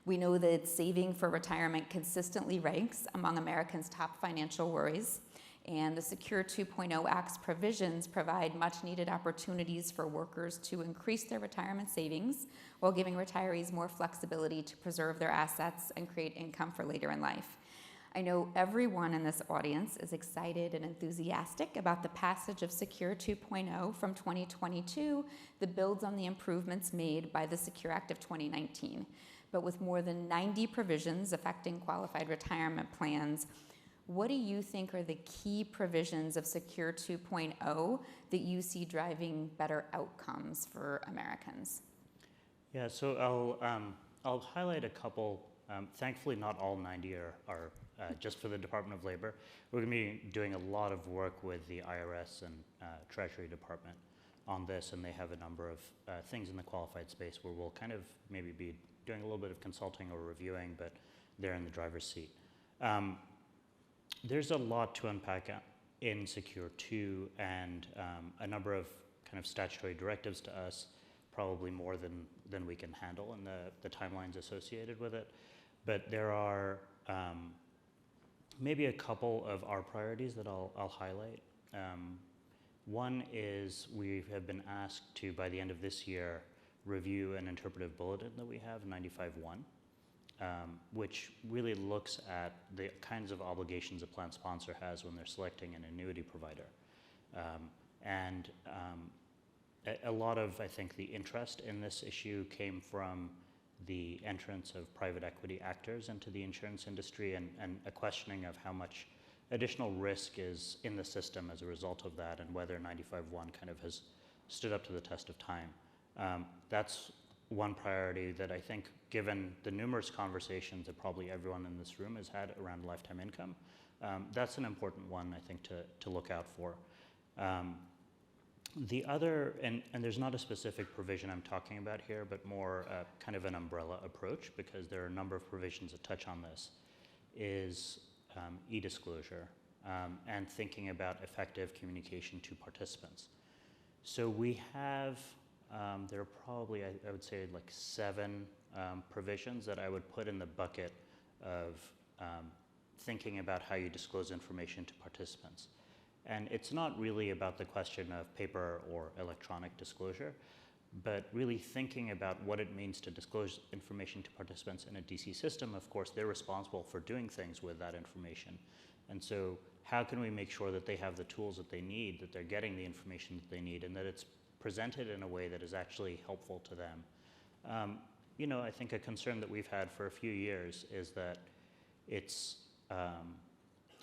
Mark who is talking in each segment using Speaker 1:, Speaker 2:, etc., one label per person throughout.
Speaker 1: We know that saving for retirement consistently ranks among Americans' top financial worries, and the Secure 2.0 Act's provisions provide much needed opportunities for workers to increase their retirement savings while giving retirees more flexibility to preserve their assets and create income for later in life. I know everyone in this audience is excited and enthusiastic about the passage of Secure 2.0 from 2022 that builds on the improvements made by the Secure Act of 2019. But with more than 90 provisions affecting qualified retirement plans, what do you think are the key provisions of Secure 2.0 that you see driving better outcomes for Americans?
Speaker 2: Yeah, so I'll highlight a couple. Thankfully, not all 90 are just for the Department of Labor. We're going to be doing a lot of work with the IRS and Treasury Department on this, and they have a number of things in the qualified space where we'll kind of maybe be doing a little bit of consulting or reviewing, but they're in the driver's seat. There's a lot to unpack in Secure 2 and a number of kind of statutory directives to us, probably more than we can handle and the timelines associated with it. But there are maybe a couple of our priorities that I'll highlight. One is we have been asked to, by the end of this year, review an interpretive bulletin that we have, 95.1, which really looks at the kinds of obligations a plan sponsor has when they're selecting an annuity provider. A lot of, I think, the interest in this issue came from the entrance of private equity actors into the insurance industry and a questioning of how much additional risk is in the system as a result of that and whether 95.1 kind of has stood up to the test of time. That's one priority that I think, given the numerous conversations that probably everyone in this room has had around lifetime income, that's an important one, I think, to look out for. The other, and there's not a specific provision I'm talking about here, but more kind of an umbrella approach, because there are a number of provisions that touch on this, is e-disclosure and thinking about effective communication to participants. So we have, there are probably, I would say, like 7 provisions that I would put in the bucket of thinking about how you disclose information to participants. And it's not really about the question of paper or electronic disclosure, but really thinking about what it means to disclose information to participants in a DC system. Of course, they're responsible for doing things with that information. And so how can we make sure that they have the tools that they need, that they're getting the information that they need, and that it's presented in a way that is actually helpful to them? You know, I think a concern that we've had for a few years is that it's,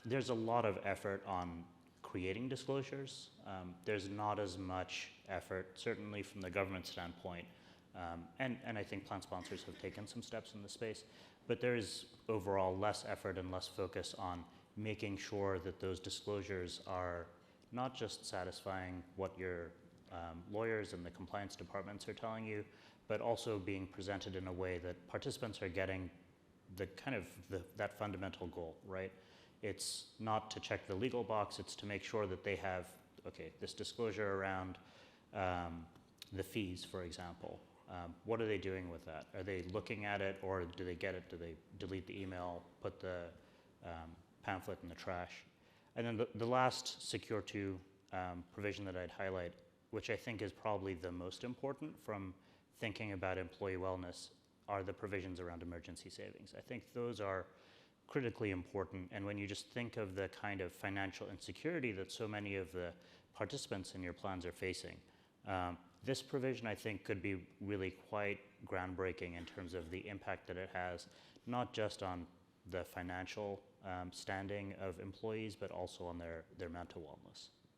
Speaker 2: there's a lot of effort on creating disclosures. There's not as much effort, certainly from the government standpoint, and I think plan sponsors have taken some steps in the space, but there is overall less effort and less focus on making sure that those disclosures are not just satisfying what your lawyers and the compliance departments are telling you, but also being presented in a way that participants are getting the kind of that fundamental goal, right? It's not to check the legal box, it's to make sure that they have, okay, this disclosure around the fees, for example. What are they doing with that? Are they looking at it, or do they get it? Do they delete the email, put the pamphlet in the trash? And then the last Secure 2 provision that I'd highlight, which I think is probably the most important from thinking about employee wellness, are the provisions around emergency savings. I think those are critically important, and when you just think of the kind of financial insecurity that so many of the participants in your plans are facing, this provision I think could be really quite groundbreaking in terms of the impact that it has, not just on the financial standing of employees, but also on their mental wellness.